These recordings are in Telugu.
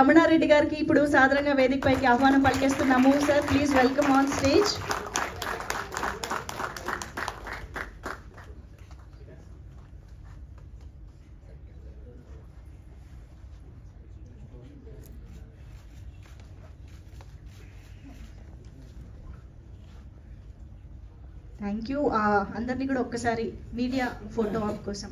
రమణారెడ్డి గారికి ఇప్పుడు సాధారణంగా వేదికపైకి ఆహ్వానం పలికేస్తున్నాము. Sir please welcome on stage. Thank you. అందరినీ కూడా ఒక్కసారి మీడియా ఫోటో ఆప్ కోసం.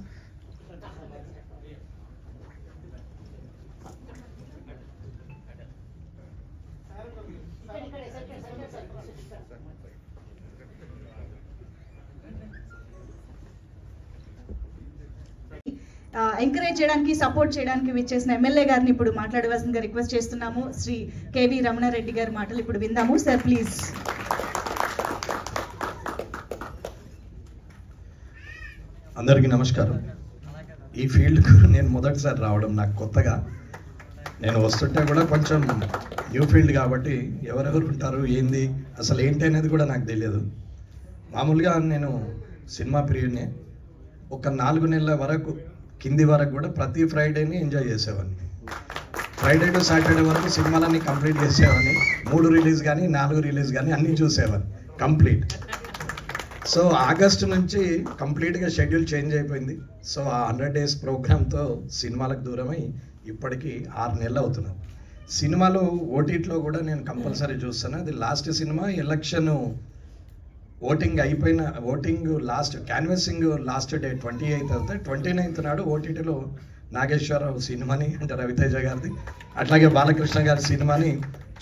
ఎంకరేజ్ చేయడానికి, సపోర్ట్ చేయడానికి విచ్చేసిన ఎమ్మెల్యే గారిని ఇప్పుడు మాట్లాడవలసిందిగా రిక్వెస్ట్ చేస్తున్నాము. శ్రీ కేవి రమణారెడ్డి గారి మాటలు ఇప్పుడు విందాము. Sir please. అందరికీ నమస్కారం. ఈ ఫీల్డ్కు నేను మొదటిసారి రావడం నాకు కొత్తగా. నేను వస్తుంటే కూడా కొంచెం న్యూ ఫీల్డ్ కాబట్టి ఎవరెవరు ఉంటారు, ఏంది అసలు ఏంటి అనేది కూడా నాకు తెలియదు. మామూలుగా నేను సినిమా ప్రియుడిని. ఒక 4 నెలల వరకు కింది వరకు కూడా ప్రతి ఫ్రైడేని ఎంజాయ్ చేసేవాడిని. ఫ్రైడే టు సాటర్డే వరకు సినిమాలన్నీ కంప్లీట్ చేసేవాడిని. 3 రిలీజ్ కానీ 4 రిలీజ్ కానీ అన్నీ చూసేవాడిని కంప్లీట్. సో ఆగస్టు నుంచి కంప్లీట్గా షెడ్యూల్ చేంజ్ అయిపోయింది. సో ఆ 100 days ప్రోగ్రామ్తో సినిమాలకు దూరమై ఇప్పటికీ 6 నెలలు అవుతున్నాను. సినిమాలు ఓటీటీలో కూడా నేను కంపల్సరీ చూస్తాను. అది last cinema election voting last canvassing last day 28th అవుతుంది. 29th నాడు ఓటీటీలో నాగేశ్వరరావు సినిమాని అంటే రవితేజ గారిది, అట్లాగే బాలకృష్ణ గారి సినిమాని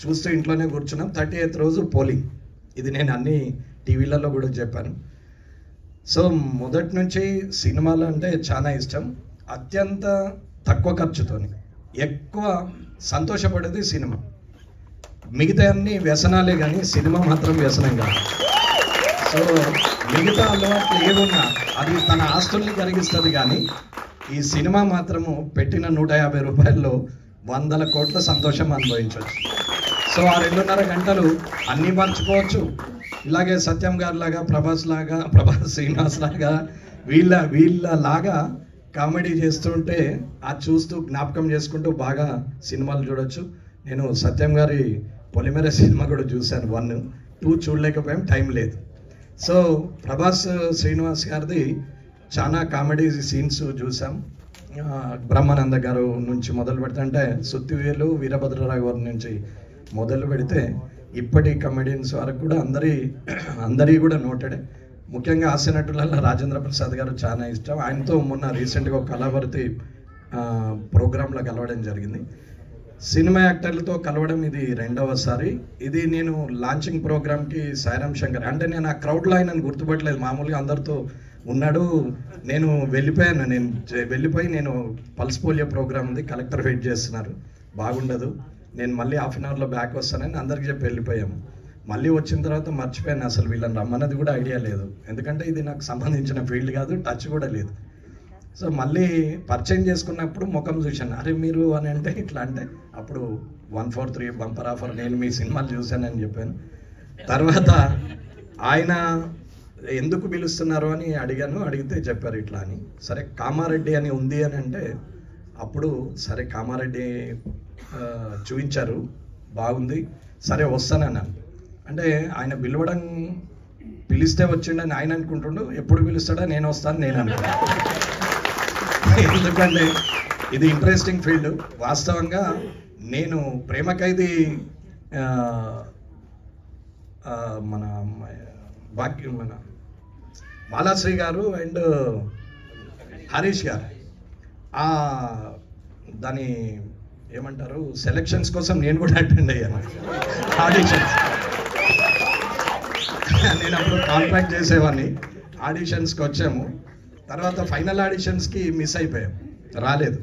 చూస్తూ ఇంట్లోనే కూర్చున్నాం. 30th రోజు పోలింగ్. ఇది నేను అన్ని టీవీలలో కూడా చెప్పాను. సో మొదటి నుంచి సినిమాలు అంటే చాలా ఇష్టం. అత్యంత తక్కువ ఖర్చుతోని ఎక్కువ సంతోషపడేది సినిమా. మిగతా అన్ని వ్యసనాలే కానీ సినిమా మాత్రం వ్యసనం కాదు. సో మిగతా అలవాట్లు ఏమున్నా అది తన ఆస్తుల్ని కలిగిస్తుంది, కానీ ఈ సినిమా మాత్రము పెట్టిన 150 రూపాయల్లో 100 కోట్ల సంతోషం అనుభవించవచ్చు. సో ఆ 2.5 గంటలు అన్నీ మర్చిపోవచ్చు. ఇలాగే సత్యం గారి లాగా, ప్రభాస్ శ్రీనివాస్ లాగా వీళ్ళలాగా కామెడీ చేస్తుంటే అది చూస్తూ జ్ఞాపకం చేసుకుంటూ బాగా సినిమాలు చూడొచ్చు. నేను సత్యం గారి పొలిమేర సినిమా కూడా చూశాను. 1, 2 చూడలేకపోయాం, టైం లేదు. సో ప్రభాస్ శ్రీనివాస్ గారిది చాలా కామెడీ సీన్స్ చూసాం. బ్రహ్మానంద గారు నుంచి మొదలు పెడితే అంటే సుత్తివేలు వీరభద్రరావు గారి నుంచి మొదలు పెడితే ఇప్పటి కమెడియన్స్ వరకు కూడా అందరి కూడా నోటెడే. ముఖ్యంగా హాస్య నటులలో రాజేంద్ర ప్రసాద్ గారు చాలా ఇష్టం. ఆయనతో మొన్న రీసెంట్గా ఒక కళాభారతి ప్రోగ్రాంలో కలవడం జరిగింది. సినిమా యాక్టర్లతో కలవడం ఇది 2వసారి. ఇది నేను లాంచింగ్ ప్రోగ్రామ్కి సాయిరామ్ శంకర్ అంటే నేను ఆ క్రౌడ్లో ఆయనను గుర్తుపట్టలేదు. మామూలుగా అందరితో ఉన్నాడు. నేను వెళ్ళిపోయి నేను పల్స్ పోలియో ప్రోగ్రామ్ ఉంది, కలెక్టర్ వెయిట్ చేస్తున్నారు, బాగుండదు, నేను మళ్ళీ హాఫ్ అన్ అవర్లో బ్యాక్ వస్తానని అందరికి చెప్పి వెళ్ళిపోయాము. మళ్ళీ వచ్చిన తర్వాత మర్చిపోయాను, అసలు వీళ్ళని రమ్మన్నది కూడా ఐడియా లేదు. ఎందుకంటే ఇది నాకు సంబంధించిన ఫీల్డ్ కాదు, టచ్ కూడా లేదు. సో మళ్ళీ పరిచయం చేసుకున్నప్పుడు ముఖం చూశాను. అరే మీరు అని అంటే ఇట్లా అంటే అప్పుడు 143 బంపర్ ఆఫర్ నేను మీ సినిమాలు చూశానని చెప్పాను. తర్వాత ఆయన ఎందుకు పిలుస్తున్నారు అని అడిగితే చెప్పారు ఇట్లా అని. సరే కామారెడ్డి అని ఉంది అని అంటే అప్పుడు సరే కామారెడ్డి చూపించారు, బాగుంది, సరే వస్తానన్నాను. అంటే ఆయన పిలిస్తే వచ్చిండని ఆయన అనుకుంటుండు, ఎప్పుడు పిలుస్తాడా నేను వస్తాను నేను అనుకున్నాను. ఎందుకంటే ఇది ఇంట్రెస్టింగ్ ఫీల్డ్. వాస్తవంగా నేను ప్రేమ ఖైదీ మన బాలాశ్రీ గారు అండ్ హరీష్ గారు దాని ఏమంటారు సెలక్షన్స్ కోసం నేను కూడా అటెండ్ అయ్యాను, ఆడిషన్స్. నేను అప్పుడు కాంట్రాక్ట్ చేసేవాడిని. ఆడిషన్స్కి వచ్చాము. తర్వాత ఫైనల్ ఆడిషన్స్కి మిస్ అయిపోయాం, రాలేదు.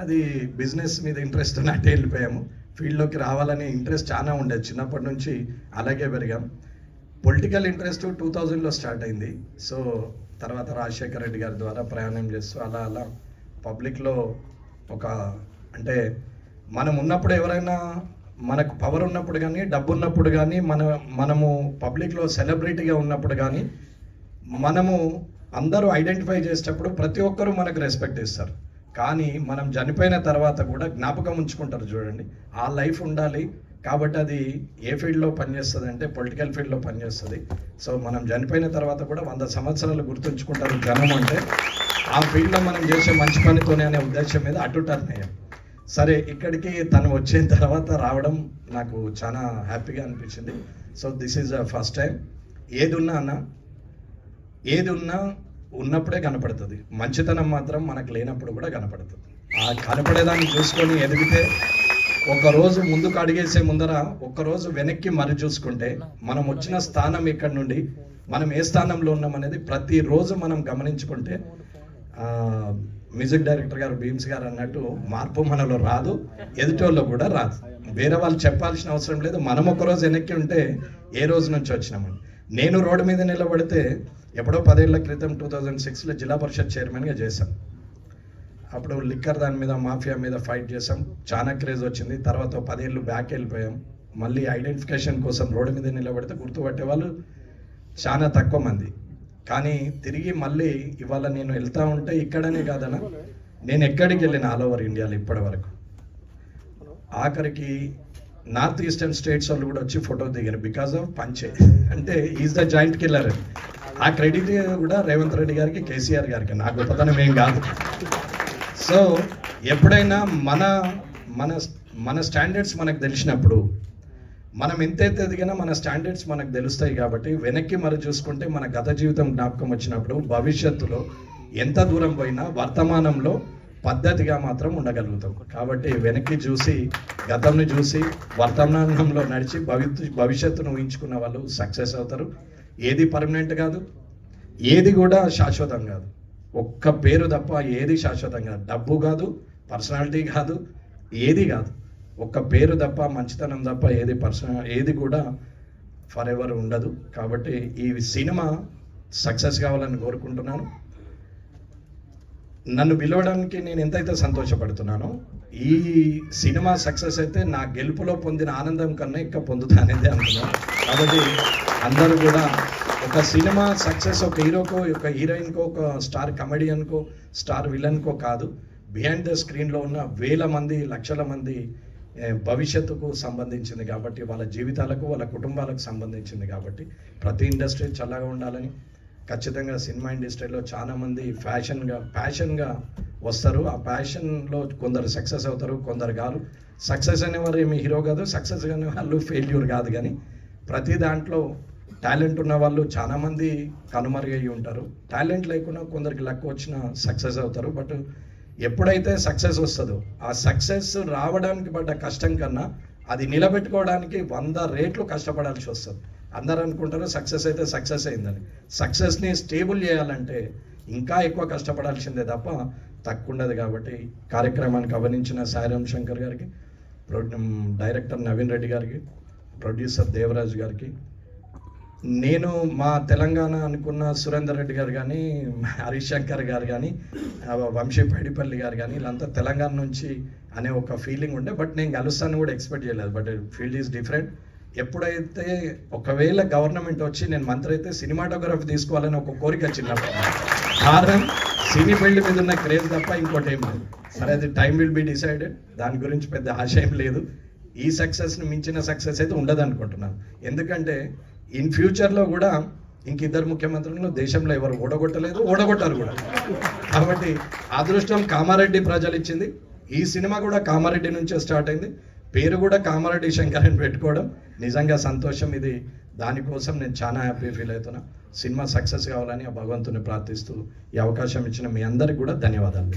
అది బిజినెస్ మీద ఇంట్రెస్ట్ ఉన్నట్టు వెళ్ళిపోయాము. ఫీల్డ్లోకి రావాలనే ఇంట్రెస్ట్ చాలా ఉండేది, చిన్నప్పటి నుంచి అలాగే పెరిగాం. పొలిటికల్ ఇంట్రెస్ట్ 2000లో స్టార్ట్ అయింది. సో తర్వాత రాజశేఖర్ రెడ్డి గారి ద్వారా ప్రయాణం చేస్తూ అలా పబ్లిక్లో అంటే మనం ఉన్నప్పుడు ఎవరైనా మనకు పవర్ ఉన్నప్పుడు కానీ, డబ్బు ఉన్నప్పుడు కానీ, మనము పబ్లిక్లో సెలబ్రిటీగా ఉన్నప్పుడు కానీ మనము అందరూ ఐడెంటిఫై చేసేటప్పుడు ప్రతి ఒక్కరూ మనకు రెస్పెక్ట్ ఇస్తారు. కానీ మనం చనిపోయిన తర్వాత కూడా జ్ఞాపకం ఉంచుకుంటారు చూడండి, ఆ లైఫ్ ఉండాలి. కాబట్టి అది ఏ ఫీల్డ్లో పనిచేస్తుంది అంటే పొలిటికల్ ఫీల్డ్లో పనిచేస్తుంది. సో మనం చనిపోయిన తర్వాత కూడా 100 సంవత్సరాలు గుర్తుంచుకుంటారు జనం అంటే ఆ ఫీల్డ్లో మనం చేసే మంచి పనితోనే అనే ఉద్దేశం మీద అటు టర్న్ అయ్యాం. సరే, ఇక్కడికి తను వచ్చిన తర్వాత రావడం నాకు చాలా హ్యాపీగా అనిపించింది. So this is the first time. ఏది ఉన్నా ఉన్నప్పుడే కనపడుతుంది, మంచితనం మాత్రం మనకు లేనప్పుడు కూడా కనపడుతుంది. ఆ కనపడేదాన్ని చూసుకొని ఎదిగితే ఒకరోజు ముందుకు అడిగేసే ముందర ఒక్కరోజు వెనక్కి మరి చూసుకుంటే మనం వచ్చిన స్థానం ఇక్కడ నుండి మనం ఏ స్థానంలో ఉన్నామనేది ప్రతిరోజు మనం గమనించుకుంటే, మ్యూజిక్ డైరెక్టర్ గారు భీమ్స్ గారు అన్నట్టు మార్పు మనలో రాదు, ఎదుటోళ్ళు కూడా రాదు. వేరే వాళ్ళు చెప్పాల్సిన అవసరం లేదు. మనం ఒక్కరోజు వెనక్కి ఉంటే ఏ రోజు నుంచి వచ్చినామని. నేను రోడ్డు మీద నిలబడితే ఎప్పుడో 10 ఏళ్ల క్రితం 2006లో జిల్లా పరిషత్ చైర్మన్గా చేశాం. అప్పుడు లిక్కర్ దాని మీద, మాఫియా మీద ఫైట్ చేసాం. చాలా క్రేజ్ వచ్చింది. తర్వాత 10 ఏళ్ళు బ్యాక్ వెళ్ళిపోయాం. మళ్ళీ ఐడెంటిఫికేషన్ కోసం రోడ్డు మీద నిలబడితే గుర్తుపట్టే వాళ్ళు చాలా తక్కువ మంది. కానీ తిరిగి మళ్ళీ ఇవాళ నేను వెళ్తా ఉంటే ఇక్కడనే కాదన్నా, నేను ఎక్కడికి వెళ్ళిన ఆల్ ఓవర్ ఇండియాలో ఇప్పటి వరకు, ఆఖరికి నార్త్ ఈస్టర్న్ స్టేట్స్ వాళ్ళు కూడా వచ్చి ఫోటో దిగారు బికాస్ ఆఫ్ పంచే. అంటే ఈజ్ ద జాయింట్ కిల్లర్. ఆ క్రెడిట్ కూడా రేవంత్ రెడ్డి గారికి, కేసీఆర్ గారికి, నా గొప్పతనం ఏం కాదు. సో ఎప్పుడైనా మన స్టాండర్డ్స్ మనకు తెలిసినప్పుడు, మనం ఎంతైతే ఎదిగినా మన స్టాండర్డ్స్ మనకు తెలుస్తాయి. కాబట్టి వెనక్కి మరి చూసుకుంటే మన గత జీవితం జ్ఞాపకం వచ్చినప్పుడు భవిష్యత్తులో ఎంత దూరం పోయినా వర్తమానంలో పద్ధతిగా మాత్రం ఉండగలుగుతాం. కాబట్టి వెనక్కి చూసి, గతంని చూసి, వర్తమానంలో నడిచి భవిష్యత్తును ఊహించుకున్న వాళ్ళు సక్సెస్ అవుతారు. ఏది పర్మనెంట్ కాదు, ఏది కూడా శాశ్వతం కాదు. ఒక్క పేరు తప్ప ఏది శాశ్వతం కాదు. డబ్బు కాదు, పర్సనాలిటీ కాదు, ఏది కాదు. ఒక్క పేరు తప్ప, మంచితనం తప్ప ఏది కూడా ఫర్ ఎవర్ ఉండదు. కాబట్టి ఈ సినిమా సక్సెస్ కావాలని కోరుకుంటున్నాను. నన్ను పిలవడానికి నేను ఎంతైతే సంతోషపడుతున్నానో, ఈ సినిమా సక్సెస్ అయితే నా గెలుపులో పొందిన ఆనందం కన్నా ఇంకా పొందుతా అనేది అనుకున్నాను. కాబట్టి అందరూ కూడా ఒక సినిమా సక్సెస్ ఒక హీరోకో, ఒక హీరోయిన్కో, ఒక స్టార్ కమెడియన్కో, స్టార్ విలన్కో కాదు, బిహైండ్ ద స్క్రీన్లో ఉన్న వేల మంది, లక్షల మంది భవిష్యత్తుకు సంబంధించింది. కాబట్టి వాళ్ళ జీవితాలకు, వాళ్ళ కుటుంబాలకు సంబంధించింది. కాబట్టి ప్రతి ఇండస్ట్రీ చల్లగా ఉండాలని, ఖచ్చితంగా సినిమా ఇండస్ట్రీలో చాలామంది ప్యాషన్గా వస్తారు. ఆ ప్యాషన్లో కొందరు సక్సెస్ అవుతారు, కొందరు కాదు. సక్సెస్ అనేవారు ఏమి హీరో కాదు, సక్సెస్ అనే వాళ్ళు ఫెయిల్యూర్ కాదు. కానీ ప్రతి దాంట్లో టాలెంట్ ఉన్న వాళ్ళు చాలామంది కనుమరుగయ్యి ఉంటారు. టాలెంట్ లేకుండా కొందరికి లక్ వచ్చిన సక్సెస్ అవుతారు. బట్ ఎప్పుడైతే సక్సెస్ వస్తుందో, ఆ సక్సెస్ రావడానికి పడ్డ కష్టం కన్నా అది నిలబెట్టుకోవడానికి 100 రెట్లు కష్టపడాల్సి వస్తుంది. అందరూ అనుకుంటారు సక్సెస్ అయితే సక్సెస్ అయిందని. సక్సెస్ని స్టేబుల్ చేయాలంటే ఇంకా ఎక్కువ కష్టపడాల్సిందే తప్ప తక్కువ ఉండదు. కాబట్టి కార్యక్రమానికి గమనించిన సాయిరామ్ శంకర్ గారికి, డైరెక్టర్ నవీన్ రెడ్డి గారికి, ప్రొడ్యూసర్ దేవరాజ్ గారికి, నేను మా తెలంగాణ అనుకున్న సురేందర్ రెడ్డి గారు కానీ, హరీష్ శంకర్ గారు కానీ, వంశీ పైడిపల్లి గారు కానీ, వీళ్ళంతా తెలంగాణ నుంచి అనే ఒక ఫీలింగ్ ఉండే. బట్ నేను కలుస్తాను కూడా ఎక్స్పెక్ట్ చేయలేదు. But field is different. ఎప్పుడైతే ఒకవేళ గవర్నమెంట్ వచ్చి నేను మంత్రి అయితే సినిమాటోగ్రఫీ తీసుకోవాలని ఒక కోరిక చిన్నప్పుడు, కారణం సినీ ఫీల్డ్ మీద ఉన్న క్రేజ్ తప్ప ఇంకోటి ఏం లేదు. సరే, అది టైం విల్ బి డిసైడెడ్. దాని గురించి పెద్ద ఆశ ఏం లేదు. ఈ సక్సెస్ని మించిన సక్సెస్ అయితే ఉండదు అనుకుంటున్నాను. ఎందుకంటే ఇన్ ఫ్యూచర్లో కూడా ఇంకిద్దరు ముఖ్యమంత్రులను దేశంలో ఎవరు ఓడగొట్టారు కూడా. కాబట్టి అదృష్టం కామారెడ్డి ప్రజలు ఇచ్చింది. ఈ సినిమా కూడా కామారెడ్డి నుంచే స్టార్ట్ అయింది. పేరు కూడా కామారెడ్డి శంకర్ అని పెట్టుకోవడం నిజంగా సంతోషం. ఇది దానికోసం నేను చాలా హ్యాపీ ఫీల్ అవుతున్నా. సినిమా సక్సెస్ కావాలని ఆ భగవంతుని ప్రార్థిస్తూ ఈ అవకాశం ఇచ్చిన మీ అందరికి కూడా ధన్యవాదాలు.